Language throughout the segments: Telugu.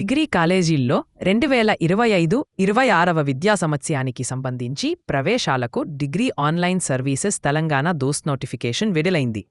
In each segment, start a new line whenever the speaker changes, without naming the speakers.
డిగ్రీ కాలేజీల్లో 2025-26వ విద్యా సంవత్సరానికి సంబంధించి ప్రవేశాలకు డిగ్రీ ఆన్లైన్ సర్వీసెస్ తెలంగాణ దోస్త్ నోటిఫికేషన్ విడుదలైంది.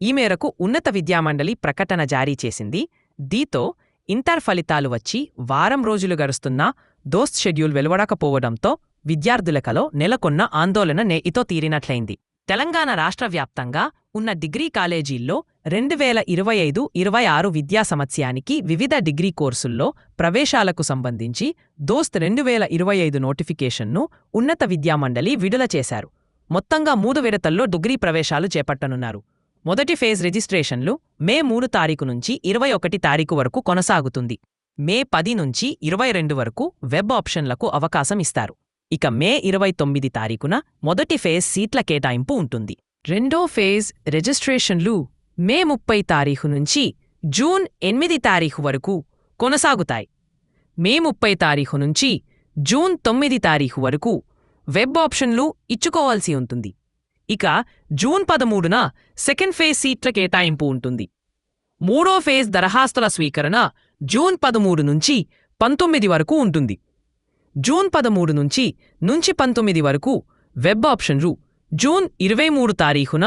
ఈ మేరకు ఉన్నత విద్యామండలి ప్రకటన జారీ చేసింది. దీంతో ఇంటర్ ఫలితాలు వచ్చి వారం రోజులు గడుస్తున్నా దోస్త్ షెడ్యూల్ వెలువడకపోవడంతో విద్యార్థులకలో నెలకొన్న ఆందోళన నేటితో తీరినట్లయింది. తెలంగాణ రాష్ట్ర వ్యాప్తంగా ఉన్న డిగ్రీ కాలేజీల్లో 2025-26 విద్యా సంవత్సరానికి వివిధ డిగ్రీ కోర్సుల్లో ప్రవేశాలకు సంబంధించి దోస్త్ 2025 నోటిఫికేషన్ను ఉన్నత విద్యామండలి విడుదల చేశారు. మొత్తంగా 3 విడతల్లో డిగ్రీ ప్రవేశాలు చేపట్టనున్నారు. మొదటి ఫేజ్ రిజిస్ట్రేషన్లు మే 3 తారీఖు నుంచి 21 తారీఖు వరకు కొనసాగుతుంది. మే 10 నుంచి 22 వరకు వెబ్ ఆప్షన్లకు అవకాశం ఇస్తారు. ఇక మే 29 తారీఖున మొదటి ఫేజ్ సీట్ల కేటాయింపు ఉంటుంది. రెండో ఫేజ్ రిజిస్ట్రేషన్లు మే 30 తారీఖు నుంచి జూన్ 8 తారీఖు వరకు కొనసాగుతాయి. మే 30 తారీఖు నుంచి జూన్ 9 తారీఖు వరకు వెబ్ ఆప్షన్లు ఇచ్చుకోవాల్సి ఉంటుంది. ఇక జూన్ 13న సెకండ్ ఫేజ్ సీట్ల కేటాయింపు ఉంటుంది. మూడో ఫేజ్ దరఖాస్తుల స్వీకరణ జూన్ 13 నుంచి 19 వరకు ఉంటుంది. జూన్ 13 నుంచి 19 వరకు వెబ్ ఆప్షన్లు, జూన్ 23 తారీఖున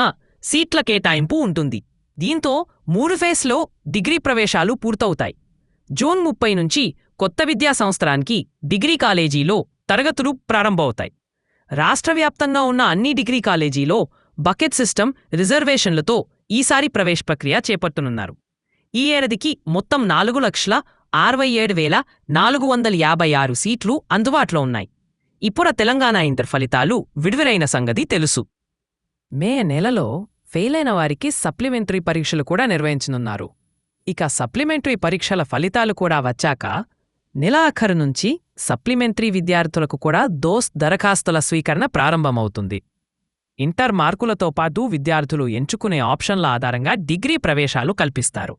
సీట్ల కేటాయింపు ఉంటుంది. దీంతో 3 ఫేజ్లో డిగ్రీ ప్రవేశాలు పూర్తవుతాయి. జూన్ 30 నుంచి కొత్త విద్యా సంవత్సరానికి డిగ్రీ కాలేజీలో తరగతులు ప్రారంభమవుతాయి. రాష్ట్రవ్యాప్తంగా ఉన్న అన్ని డిగ్రీ కాలేజీలో బకెట్ సిస్టమ్ రిజర్వేషన్లతో ఈసారి ప్రవేశ ప్రక్రియ చేపట్టనున్నారు. ఈ ఏడాదికి మొత్తం 4,67,456 సీట్లు అందుబాటులో ఉన్నాయి. ఇప్పుడు తెలంగాణ ఇంటర్ ఫలితాలు విడుదలైన సంగతి తెలుసు. మే నెలలో ఫెయిలైన వారికి సప్లిమెంటరీ పరీక్షలు కూడా నిర్వహించనున్నారు. ఇక సప్లిమెంటరీ పరీక్షల ఫలితాలు కూడా వచ్చాక నెలాఖరు నుంచి సప్లిమెంటరీ విద్యార్థులకు కూడా దోస్త్ దరఖాస్తుల స్వీకరణ ప్రారంభమవుతుంది. ఇంటర్ మార్కులతో పాటు విద్యార్థులు ఎంచుకునే ఆప్షన్ల ఆధారంగా డిగ్రీ ప్రవేశాలు కల్పిస్తారు.